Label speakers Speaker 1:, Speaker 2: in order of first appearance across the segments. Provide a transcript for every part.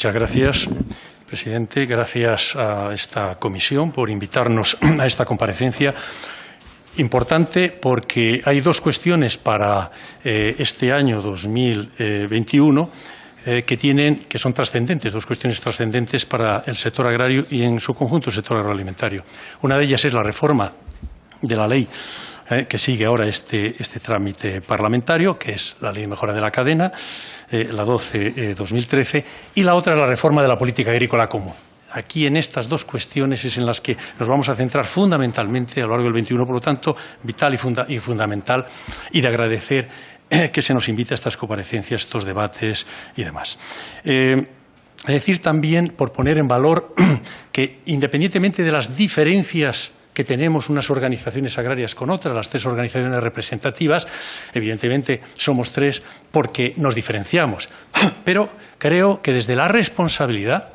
Speaker 1: Muchas gracias, presidente. Gracias a esta comisión por invitarnos a esta comparecencia. Importante porque hay dos cuestiones para este año 2021 que son trascendentes, dos cuestiones trascendentes para el sector agrario y en su conjunto el sector agroalimentario. Una de ellas es la reforma de la ley que sigue ahora este trámite parlamentario, que es la Ley de Mejora de la Cadena, la 12/2013, y la otra es la reforma de la política agrícola común. Aquí, en estas dos cuestiones, es en las que nos vamos a centrar fundamentalmente a lo largo del 21, por lo tanto, vital y fundamental, y de agradecer que se nos invite a estas comparecencias, estos debates y demás. Decir también, por poner en valor, que independientemente de las diferencias que tenemos unas organizaciones agrarias con otras, las tres organizaciones representativas, evidentemente somos tres porque nos diferenciamos, pero creo que desde la responsabilidad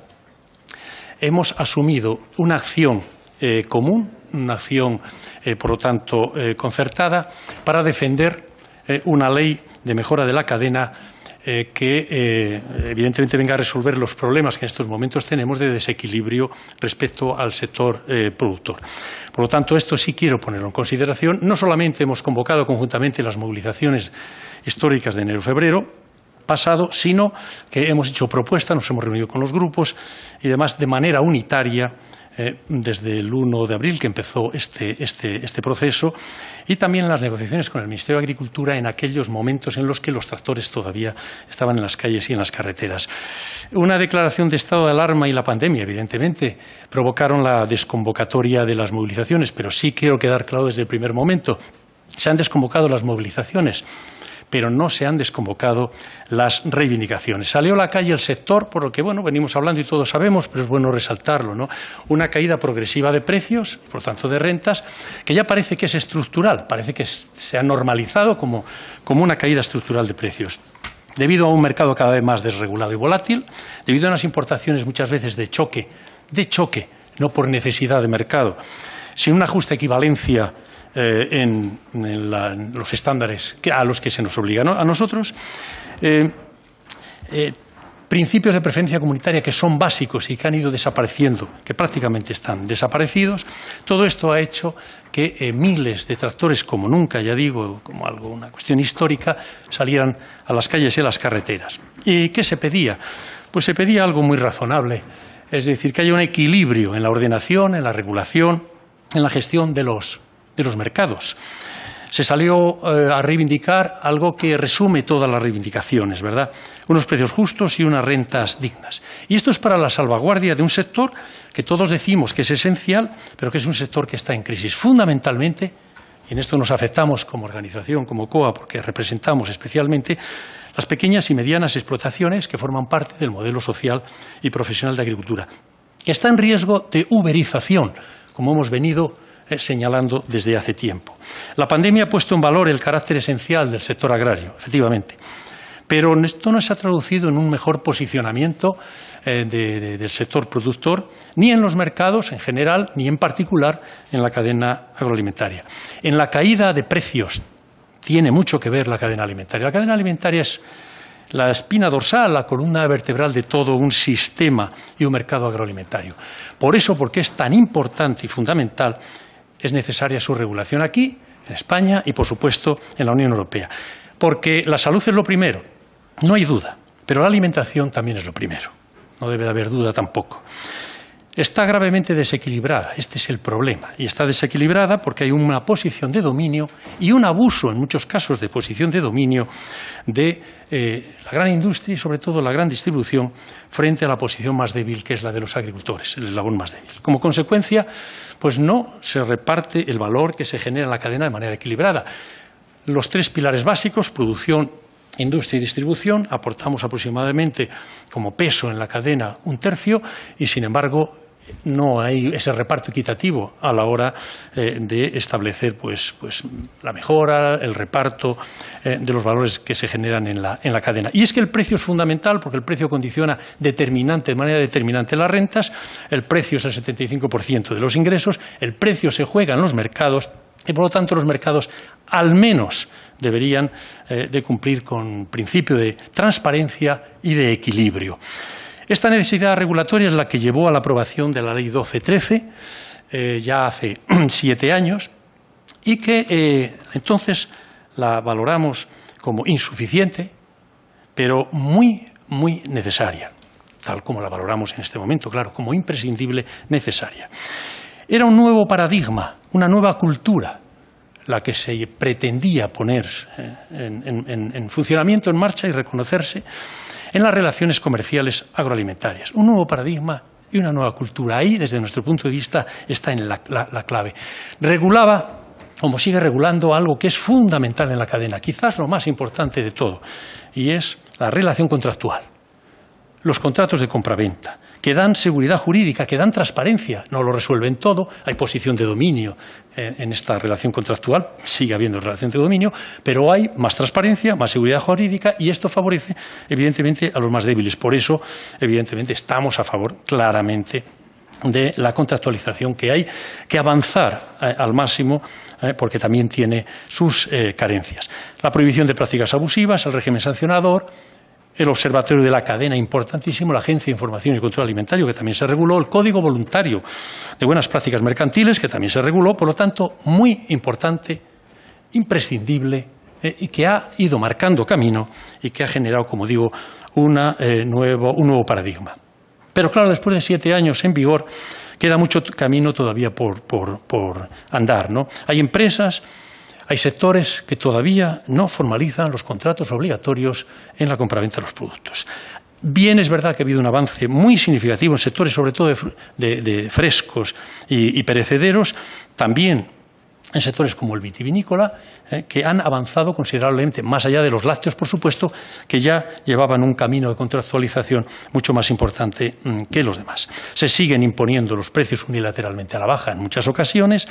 Speaker 1: hemos asumido una acción común, una acción, por lo tanto, concertada, para defender una ley de mejora de la cadena que evidentemente venga a resolver los problemas que en estos momentos tenemos de desequilibrio respecto al sector productor. Por lo tanto, esto sí quiero ponerlo en consideración. No solamente hemos convocado conjuntamente las movilizaciones históricas de enero-febrero pasado, sino que hemos hecho propuestas, nos hemos reunido con los grupos y demás de manera unitaria desde el 1 de abril que empezó este proceso, y también en las negociaciones con el Ministerio de Agricultura en aquellos momentos en los que los tractores todavía estaban en las calles y en las carreteras. Una declaración de estado de alarma y la pandemia, evidentemente, provocaron la desconvocatoria de las movilizaciones, pero sí quiero quedar claro desde el primer momento. Se han desconvocado las movilizaciones, pero no se han desconvocado las reivindicaciones. Salió a la calle el sector, por lo que venimos hablando y todos sabemos, pero es bueno resaltarlo, ¿no? Una caída progresiva de precios, por tanto de rentas, que ya parece que es estructural, parece que se ha normalizado como una caída estructural de precios, debido a un mercado cada vez más desregulado y volátil, debido a unas importaciones muchas veces de choque, no por necesidad de mercado, sin una justa equivalencia en los estándares a los que se nos obliga, ¿no? A nosotros. Principios de preferencia comunitaria que son básicos y que han ido desapareciendo, que prácticamente están desaparecidos. Todo esto ha hecho que miles de tractores, como nunca, ya digo, como una cuestión histórica, salieran a las calles y a las carreteras. ¿Y qué se pedía? Pues se pedía algo muy razonable, es decir, que haya un equilibrio en la ordenación, en la regulación, en la gestión de los mercados. Se salió a reivindicar algo que resume todas las reivindicaciones, ¿verdad? Unos precios justos y unas rentas dignas. Y esto es para la salvaguardia de un sector que todos decimos que es esencial, pero que es un sector que está en crisis. Fundamentalmente, y en esto nos afectamos como organización, como COA, porque representamos especialmente las pequeñas y medianas explotaciones que forman parte del modelo social y profesional de agricultura, que está en riesgo de uberización, como hemos venido señalando desde hace tiempo. La pandemia ha puesto en valor el carácter esencial del sector agrario, efectivamente, pero esto no se ha traducido en un mejor posicionamiento del sector productor, ni en los mercados en general, ni en particular en la cadena agroalimentaria. En la caída de precios tiene mucho que ver la cadena alimentaria. La cadena alimentaria es la espina dorsal, la columna vertebral de todo un sistema y un mercado agroalimentario. Por eso, porque es tan importante y fundamental, es necesaria su regulación aquí, en España y, por supuesto, en la Unión Europea. Porque la salud es lo primero, no hay duda, pero la alimentación también es lo primero. No debe de haber duda tampoco. Está gravemente desequilibrada, este es el problema, y está desequilibrada porque hay una posición de dominio y un abuso, en muchos casos, de posición de dominio de la gran industria y, sobre todo, la gran distribución frente a la posición más débil, que es la de los agricultores, el eslabón más débil. Como consecuencia, pues no se reparte el valor que se genera en la cadena de manera equilibrada. Los tres pilares básicos, producción, industria y distribución, aportamos aproximadamente como peso en la cadena 1/3 y, sin embargo, no hay ese reparto equitativo a la hora de establecer pues la mejora, el reparto de los valores que se generan en la cadena. Y es que el precio es fundamental porque el precio condiciona de manera determinante las rentas, el precio es el 75% de los ingresos, el precio se juega en los mercados y, por lo tanto, los mercados al menos deberían de cumplir con principio de transparencia y de equilibrio. Esta necesidad regulatoria es la que llevó a la aprobación de la Ley 1213, ya hace 7 años, y que entonces la valoramos como insuficiente, pero muy necesaria, tal como la valoramos en este momento, claro, como imprescindible, necesaria. Era un nuevo paradigma, una nueva cultura, la que se pretendía poner en funcionamiento, en marcha y reconocerse en las relaciones comerciales agroalimentarias. Un nuevo paradigma y una nueva cultura. Ahí, desde nuestro punto de vista, está en la clave. Regulaba, como sigue regulando, algo que es fundamental en la cadena, quizás lo más importante de todo, y es la relación contractual. Los contratos de compraventa, que dan seguridad jurídica, que dan transparencia, no lo resuelven todo, hay posición de dominio en esta relación contractual, sigue habiendo relación de dominio, pero hay más transparencia, más seguridad jurídica y esto favorece, evidentemente, a los más débiles. Por eso, evidentemente, estamos a favor, claramente, de la contractualización, que hay que avanzar al máximo porque también tiene sus carencias. La prohibición de prácticas abusivas, el régimen sancionador, el Observatorio de la Cadena, importantísimo, la Agencia de Información y Control Alimentario, que también se reguló, el Código Voluntario de Buenas Prácticas Mercantiles, que también se reguló, por lo tanto, muy importante, imprescindible, y que ha ido marcando camino y que ha generado, como digo, un nuevo paradigma. Pero claro, después de 7 años en vigor, queda mucho camino todavía por andar, ¿no? Hay empresas, hay sectores que todavía no formalizan los contratos obligatorios en la compraventa de los productos. Bien es verdad que ha habido un avance muy significativo en sectores, sobre todo de frescos y perecederos, también en sectores como el vitivinícola, que han avanzado considerablemente, más allá de los lácteos, por supuesto, que ya llevaban un camino de contractualización mucho más importante que los demás. Se siguen imponiendo los precios unilateralmente a la baja en muchas ocasiones.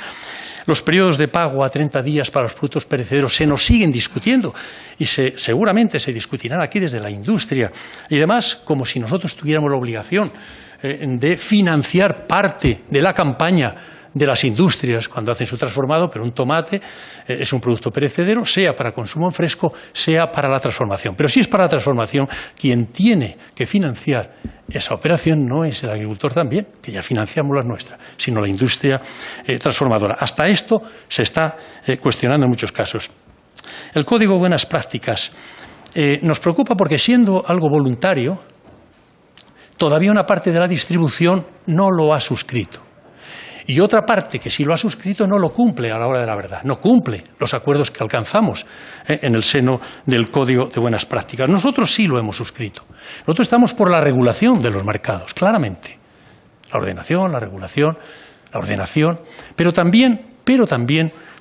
Speaker 1: Los periodos de pago a 30 días para los productos perecederos se nos siguen discutiendo y seguramente se discutirán aquí desde la industria y además como si nosotros tuviéramos la obligación de financiar parte de la campaña de las industrias cuando hacen su transformado, pero un tomate es un producto perecedero, sea para consumo en fresco, sea para la transformación. Pero si es para la transformación, quien tiene que financiar esa operación no es el agricultor también, que ya financiamos la nuestra, sino la industria transformadora. Hasta esto se está cuestionando en muchos casos. El Código de Buenas Prácticas nos preocupa porque, siendo algo voluntario, todavía una parte de la distribución no lo ha suscrito. Y otra parte que sí lo ha suscrito no lo cumple a la hora de la verdad, no cumple los acuerdos que alcanzamos en el seno del Código de Buenas Prácticas. Nosotros sí lo hemos suscrito. Nosotros estamos por la regulación de los mercados, claramente. La ordenación, la regulación, la ordenación, pero también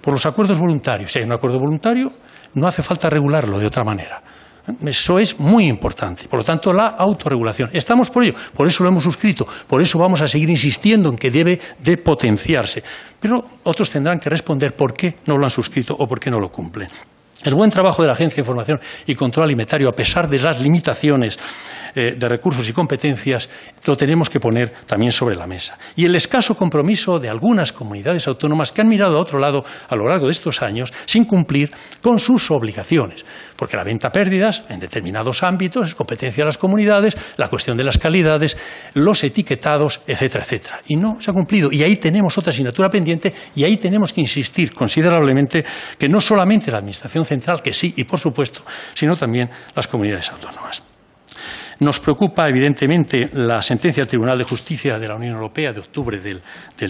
Speaker 1: por los acuerdos voluntarios. Si hay un acuerdo voluntario, no hace falta regularlo de otra manera. Eso es muy importante. Por lo tanto, la autorregulación. Estamos por ello, por eso lo hemos suscrito, por eso vamos a seguir insistiendo en que debe de potenciarse. Pero otros tendrán que responder por qué no lo han suscrito o por qué no lo cumplen. El buen trabajo de la Agencia de Información y Control Alimentario, a pesar de las limitaciones de recursos y competencias, lo tenemos que poner también sobre la mesa. Y el escaso compromiso de algunas comunidades autónomas que han mirado a otro lado a lo largo de estos años sin cumplir con sus obligaciones. Porque la venta a pérdidas en determinados ámbitos es competencia de las comunidades, la cuestión de las calidades, los etiquetados, etcétera, etcétera. Y no se ha cumplido. Y ahí tenemos otra asignatura pendiente y ahí tenemos que insistir considerablemente que no solamente la Administración central, que sí, y por supuesto, sino también las comunidades autónomas. Nos preocupa, evidentemente, la sentencia del Tribunal de Justicia de la Unión Europea de octubre del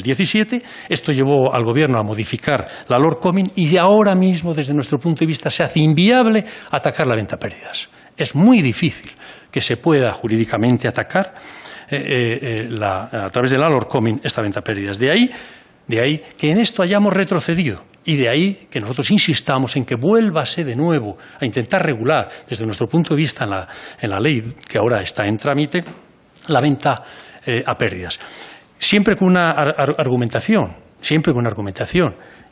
Speaker 1: 17. Esto llevó al Gobierno a modificar la Lord Coming y ahora mismo, desde nuestro punto de vista, se hace inviable atacar la venta a pérdidas. Es muy difícil que se pueda jurídicamente atacar a través de la Lord Coming esta venta a pérdidas. De ahí que en esto hayamos retrocedido. Y de ahí que nosotros insistamos en que vuélvase de nuevo a intentar regular, desde nuestro punto de vista en la ley que ahora está en trámite, la venta a pérdidas. Siempre con una argumentación,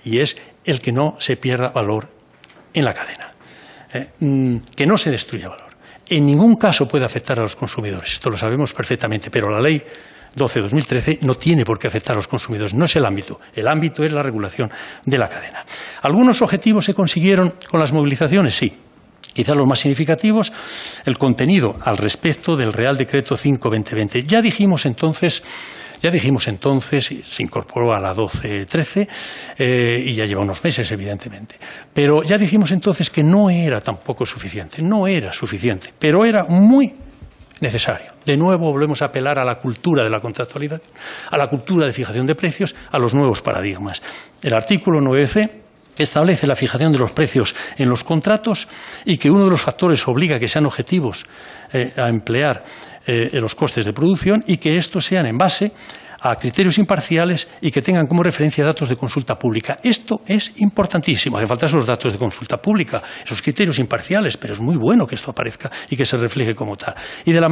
Speaker 1: y es el que no se pierda valor en la cadena, que no se destruya valor. En ningún caso puede afectar a los consumidores, esto lo sabemos perfectamente, pero la ley 12/2013 no tiene por qué afectar a los consumidores, no es el ámbito es la regulación de la cadena. ¿Algunos objetivos se consiguieron con las movilizaciones? Sí, Quizá los más significativos, el contenido al respecto del Real Decreto 5/2020. Ya dijimos entonces, se incorporó a la 1213 y ya lleva unos meses, evidentemente. Pero ya dijimos entonces que no era tampoco suficiente, pero era muy necesario. De nuevo volvemos a apelar a la cultura de la contractualización, a la cultura de fijación de precios, a los nuevos paradigmas. El artículo 9c establece la fijación de los precios en los contratos y que uno de los factores obliga a que sean objetivos a emplear los costes de producción y que estos sean en base a criterios imparciales y que tengan como referencia datos de consulta pública. Esto es importantísimo. Hace falta esos datos de consulta pública, esos criterios imparciales, pero es muy bueno que esto aparezca y que se refleje como tal. Y de la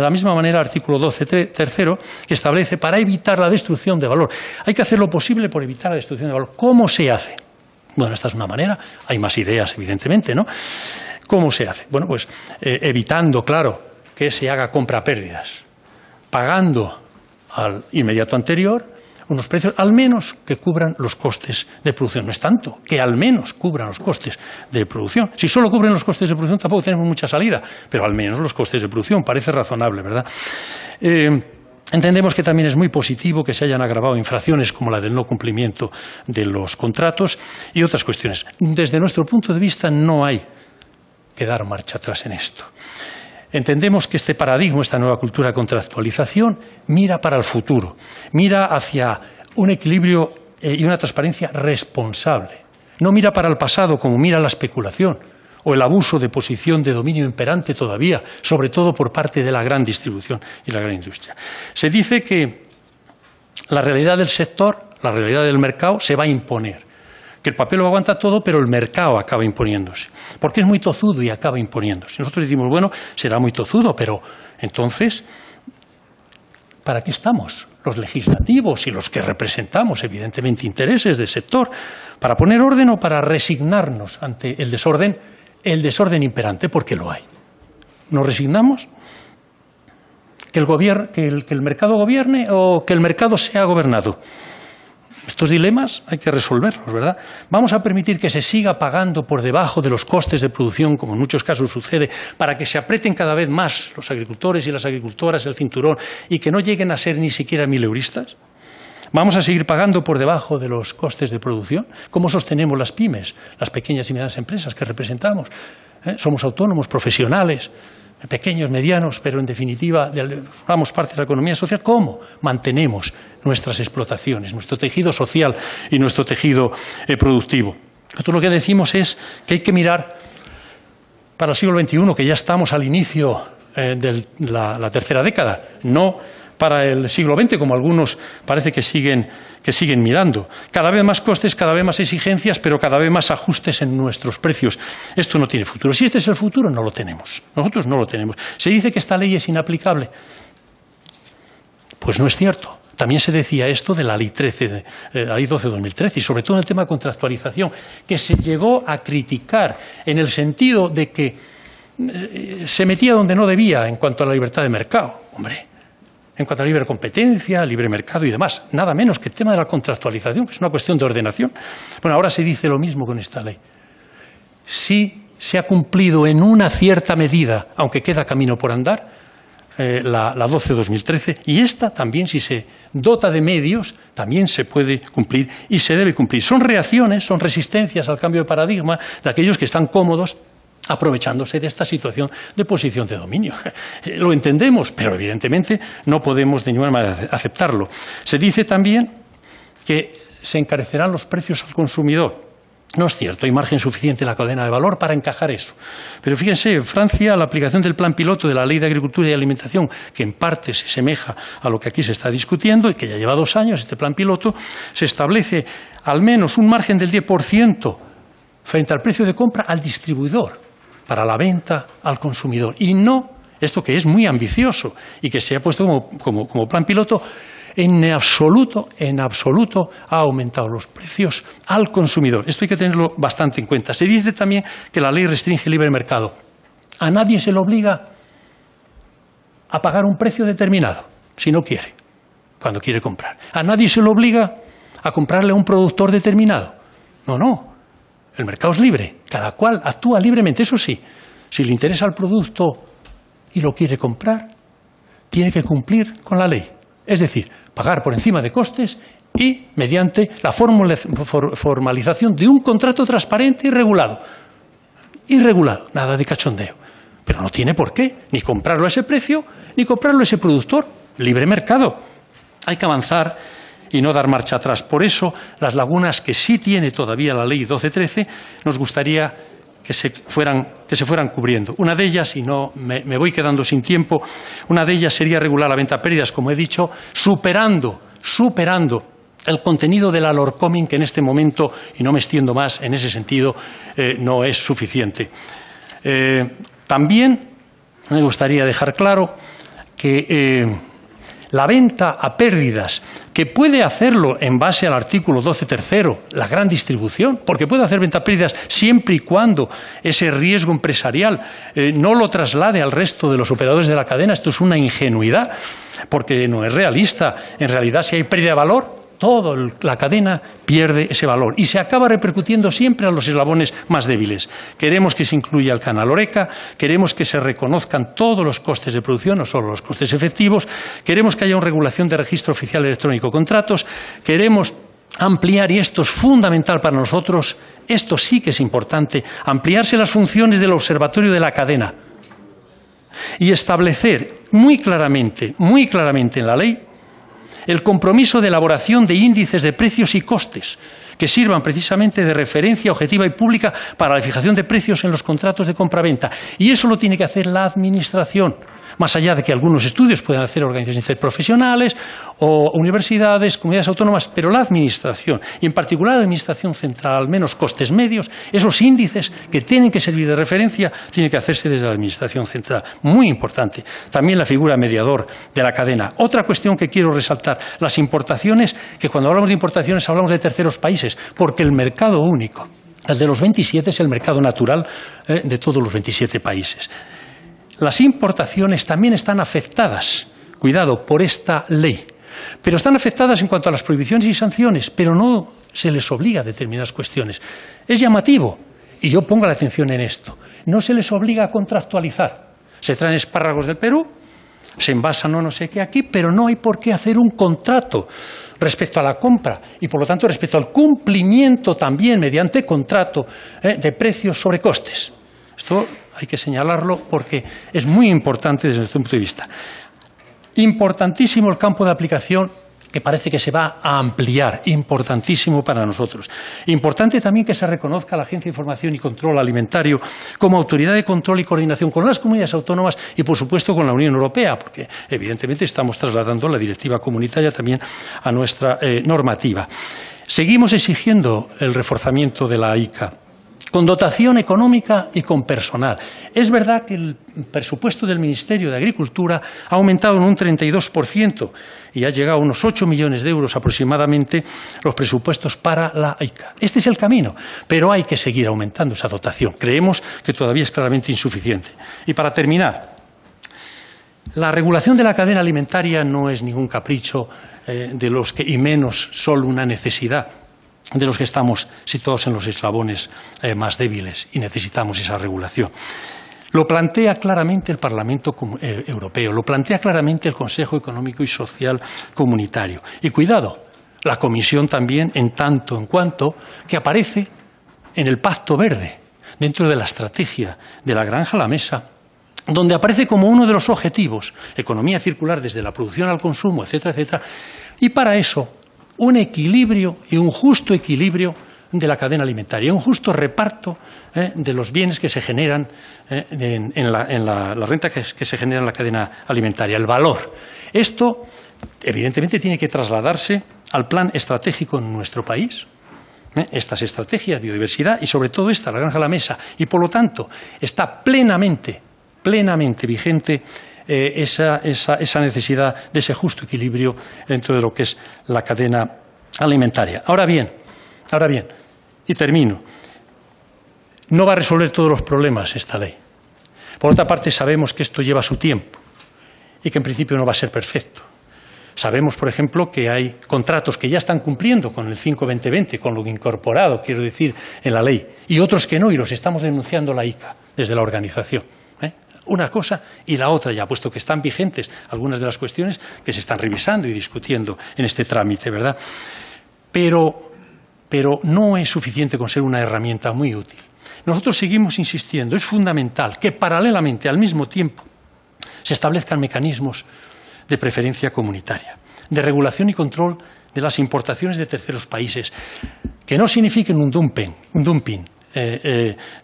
Speaker 1: misma manera, el artículo 12 tercero, que establece para evitar la destrucción de valor. Hay que hacer lo posible por evitar la destrucción de valor. ¿Cómo se hace? Bueno, esta es una manera. Hay más ideas, evidentemente, ¿no? ¿Cómo se hace? Bueno, pues evitando, claro, que se haga compra a pérdidas, pagando al inmediato anterior unos precios al menos que cubran los costes de producción. No es tanto, que al menos cubran los costes de producción. Si solo cubren los costes de producción tampoco tenemos mucha salida, pero al menos los costes de producción. Parece razonable, ¿verdad? Entendemos que también es muy positivo que se hayan agravado infracciones como la del no cumplimiento de los contratos y otras cuestiones. Desde nuestro punto de vista no hay que dar marcha atrás en esto. Entendemos que este paradigma, esta nueva cultura de contractualización, mira para el futuro, mira hacia un equilibrio y una transparencia responsable. No mira para el pasado como mira la especulación o el abuso de posición de dominio imperante todavía, sobre todo por parte de la gran distribución y la gran industria. Se dice que la realidad del sector, la realidad del mercado, se va a imponer. Que el papel lo aguanta todo, pero el mercado acaba imponiéndose. Porque es muy tozudo y acaba imponiéndose. Nosotros decimos, bueno, será muy tozudo, pero entonces, ¿para qué estamos? Los legislativos y los que representamos, evidentemente, intereses del sector, ¿para poner orden o para resignarnos ante el desorden imperante? Porque lo hay. ¿Nos resignamos? ¿Que el mercado gobierne o que el mercado sea gobernado? Estos dilemas hay que resolverlos, ¿verdad? Vamos a permitir que se siga pagando por debajo de los costes de producción, como en muchos casos sucede, para que se aprieten cada vez más los agricultores y las agricultoras el cinturón y que no lleguen a ser ni siquiera mileuristas. ¿Vamos a seguir pagando por debajo de los costes de producción? ¿Cómo sostenemos las pymes, las pequeñas y medianas empresas que representamos? Somos autónomos, profesionales, pequeños, medianos, pero en definitiva formamos parte de la economía social. ¿Cómo mantenemos nuestras explotaciones, nuestro tejido social y nuestro tejido productivo? Nosotros lo que decimos es que hay que mirar para el siglo XXI, que ya estamos al inicio de la tercera década, no para el siglo XX, como algunos parece que siguen mirando. Cada vez más costes, cada vez más exigencias, pero cada vez más ajustes en nuestros precios. Esto no tiene futuro. Si este es el futuro, no lo tenemos. Nosotros no lo tenemos. Se dice que esta ley es inaplicable. Pues no es cierto. También se decía esto de la Ley 12/2013 y sobre todo en el tema de contractualización, que se llegó a criticar en el sentido de que se metía donde no debía en cuanto a la libertad de mercado. Hombre, en cuanto a libre competencia, libre mercado y demás. Nada menos que el tema de la contractualización, que es una cuestión de ordenación. Bueno, ahora se dice lo mismo con esta ley. Sí se ha cumplido en una cierta medida, aunque queda camino por andar, la 12/2013, y esta también, si se dota de medios, también se puede cumplir y se debe cumplir. Son reacciones, son resistencias al cambio de paradigma de aquellos que están cómodos aprovechándose de esta situación de posición de dominio. Lo entendemos, pero evidentemente no podemos de ninguna manera aceptarlo. Se dice también que se encarecerán los precios al consumidor. No es cierto, hay margen suficiente en la cadena de valor para encajar eso. Pero fíjense, en Francia la aplicación del plan piloto de la Ley de Agricultura y Alimentación, que en parte se asemeja a lo que aquí se está discutiendo y que ya lleva 2 años, este plan piloto, se establece al menos un margen del 10% frente al precio de compra al distribuidor para la venta al consumidor. Y no, esto que es muy ambicioso y que se ha puesto como plan piloto, en absoluto ha aumentado los precios al consumidor. Esto hay que tenerlo bastante en cuenta. Se dice también que la ley restringe el libre mercado. A nadie se le obliga a pagar un precio determinado, si no quiere, cuando quiere comprar. A nadie se le obliga a comprarle a un productor determinado. No. El mercado es libre, cada cual actúa libremente, eso sí. Si le interesa el producto y lo quiere comprar, tiene que cumplir con la ley. Es decir, pagar por encima de costes y mediante la formalización de un contrato transparente y regulado. Irregulado, nada de cachondeo. Pero no tiene por qué ni comprarlo a ese precio, ni comprarlo a ese productor. Libre mercado. Hay que avanzar y no dar marcha atrás. Por eso, las lagunas que sí tiene todavía la Ley 1213, nos gustaría que se fueran cubriendo. Una de ellas, y no me voy quedando sin tiempo, una de ellas sería regular la venta a pérdidas, como he dicho, superando el contenido de la Lorcomin, que en este momento, y no me extiendo más en ese sentido, no es suficiente. También me gustaría dejar claro que la venta a pérdidas, que puede hacerlo en base al artículo 12 tercero, la gran distribución, porque puede hacer venta a pérdidas siempre y cuando ese riesgo empresarial no lo traslade al resto de los operadores de la cadena. Esto es una ingenuidad, porque no es realista. En realidad, si hay pérdida de valor, toda la cadena pierde ese valor y se acaba repercutiendo siempre a los eslabones más débiles. Queremos que se incluya el canal Horeca, queremos que se reconozcan todos los costes de producción, no solo los costes efectivos, queremos que haya una regulación de registro oficial electrónico de contratos, queremos ampliar, y esto es fundamental para nosotros, esto sí que es importante, ampliarse las funciones del observatorio de la cadena y establecer muy claramente en la ley el compromiso de elaboración de índices de precios y costes que sirvan precisamente de referencia objetiva y pública para la fijación de precios en los contratos de compraventa. Y eso lo tiene que hacer la Administración, más allá de que algunos estudios puedan hacer organizaciones interprofesionales o universidades, comunidades autónomas, pero la Administración, y en particular la Administración central, al menos costes medios, esos índices que tienen que servir de referencia, tienen que hacerse desde la Administración central. Muy importante. También la figura mediador de la cadena. Otra cuestión que quiero resaltar, las importaciones, que cuando hablamos de importaciones hablamos de terceros países, porque el mercado único, el de los 27, es el mercado natural de todos los 27 países. Las importaciones también están afectadas, cuidado, por esta ley, pero están afectadas en cuanto a las prohibiciones y sanciones, pero no se les obliga a determinadas cuestiones. Es llamativo, y yo pongo la atención en esto, no se les obliga a contractualizar. Se traen espárragos del Perú, se envasan o no sé qué aquí, pero no hay por qué hacer un contrato respecto a la compra y, por lo tanto, respecto al cumplimiento también mediante contrato de precios sobre costes. Esto hay que señalarlo porque es muy importante desde nuestro punto de vista. Importantísimo el campo de aplicación, que parece que se va a ampliar, importantísimo para nosotros. Importante también que se reconozca a la Agencia de Información y Control Alimentario como autoridad de control y coordinación con las comunidades autónomas y, por supuesto, con la Unión Europea, porque evidentemente estamos trasladando la directiva comunitaria también a nuestra normativa. Seguimos exigiendo el reforzamiento de la ICA, con dotación económica y con personal. Es verdad que el presupuesto del Ministerio de Agricultura ha aumentado en un 32% y ha llegado a unos 8 millones de euros aproximadamente los presupuestos para la ICA. Este es el camino, pero hay que seguir aumentando esa dotación. Creemos que todavía es claramente insuficiente. Y para terminar, la regulación de la cadena alimentaria no es ningún capricho de los que, y menos solo una necesidad de los que estamos situados en los eslabones más débiles y necesitamos esa regulación. Lo plantea claramente el Parlamento Europeo, lo plantea claramente el Consejo Económico y Social Comunitario. Y cuidado, la Comisión también, en tanto en cuanto que aparece en el Pacto Verde, dentro de la estrategia de la granja a la mesa, donde aparece como uno de los objetivos, economía circular desde la producción al consumo, etcétera, etcétera, y para eso un equilibrio y un justo equilibrio de la cadena alimentaria, un justo reparto de los bienes que se generan en la renta que se genera en la cadena alimentaria, el valor. Esto, evidentemente, tiene que trasladarse al plan estratégico en nuestro país. Estas estrategias, biodiversidad y, sobre todo, la granja a la mesa. Y, por lo tanto, está plenamente vigente esa necesidad de ese justo equilibrio dentro de lo que es la cadena alimentaria. Ahora bien, y termino, no va a resolver todos los problemas esta ley. Por otra parte, sabemos que esto lleva su tiempo y que en principio no va a ser perfecto. Sabemos, por ejemplo, que hay contratos que ya están cumpliendo con el 5-20-20, con lo incorporado, quiero decir, en la ley, y otros que no, y los estamos denunciando la ICA desde la organización. Una cosa y la otra ya, puesto que están vigentes algunas de las cuestiones que se están revisando y discutiendo en este trámite, ¿verdad? Pero no es suficiente con ser una herramienta muy útil. Nosotros seguimos insistiendo, es fundamental que paralelamente, al mismo tiempo, se establezcan mecanismos de preferencia comunitaria, de regulación y control de las importaciones de terceros países, que no signifiquen un dumping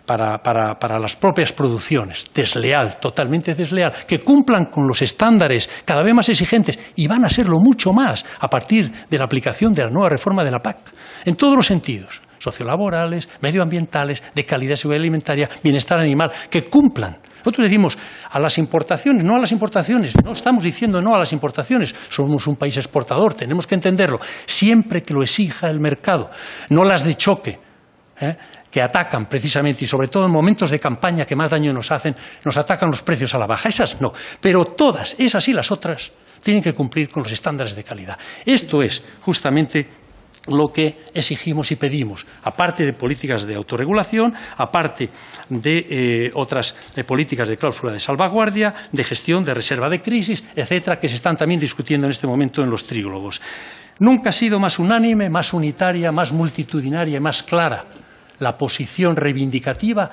Speaker 1: para las propias producciones, desleal, totalmente desleal, que cumplan con los estándares cada vez más exigentes y van a serlo mucho más a partir de la aplicación de la nueva reforma de la PAC, en todos los sentidos, sociolaborales, medioambientales, de calidad y seguridad alimentaria, bienestar animal, que cumplan. Nosotros decimos a las importaciones, no a las importaciones, no estamos diciendo no a las importaciones, somos un país exportador, tenemos que entenderlo, siempre que lo exija el mercado, no las de choque, que atacan precisamente, y sobre todo en momentos de campaña que más daño nos hacen, nos atacan los precios a la baja, esas no, pero todas, esas y las otras, tienen que cumplir con los estándares de calidad. Esto es justamente lo que exigimos y pedimos, aparte de políticas de autorregulación, aparte de otras políticas de cláusula de salvaguardia, de gestión, de reserva de crisis, etcétera, que se están también discutiendo en este momento en los trílogos. Nunca ha sido más unánime, más unitaria, más multitudinaria y más clara la posición reivindicativa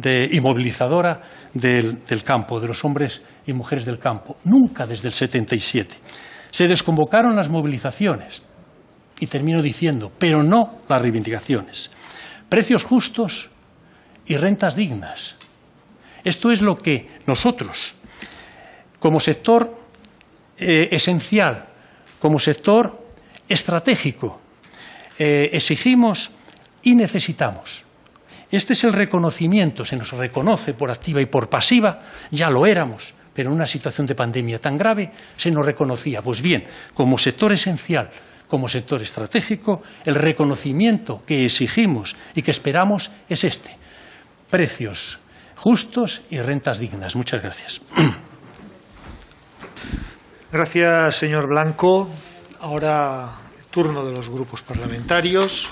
Speaker 1: y movilizadora del campo, de los hombres y mujeres del campo. Nunca desde el 77. Se desconvocaron las movilizaciones. Y termino diciendo, pero no las reivindicaciones. Precios justos y rentas dignas. Esto es lo que nosotros, como sector esencial, como sector estratégico, exigimos y necesitamos. Este es el reconocimiento, se nos reconoce por activa y por pasiva, ya lo éramos, pero en una situación de pandemia tan grave se nos reconocía. Pues bien, como sector esencial, como sector estratégico, el reconocimiento que exigimos y que esperamos es este: precios justos y rentas dignas. Muchas gracias.
Speaker 2: Gracias, señor Blanco. Ahora, turno de los grupos parlamentarios.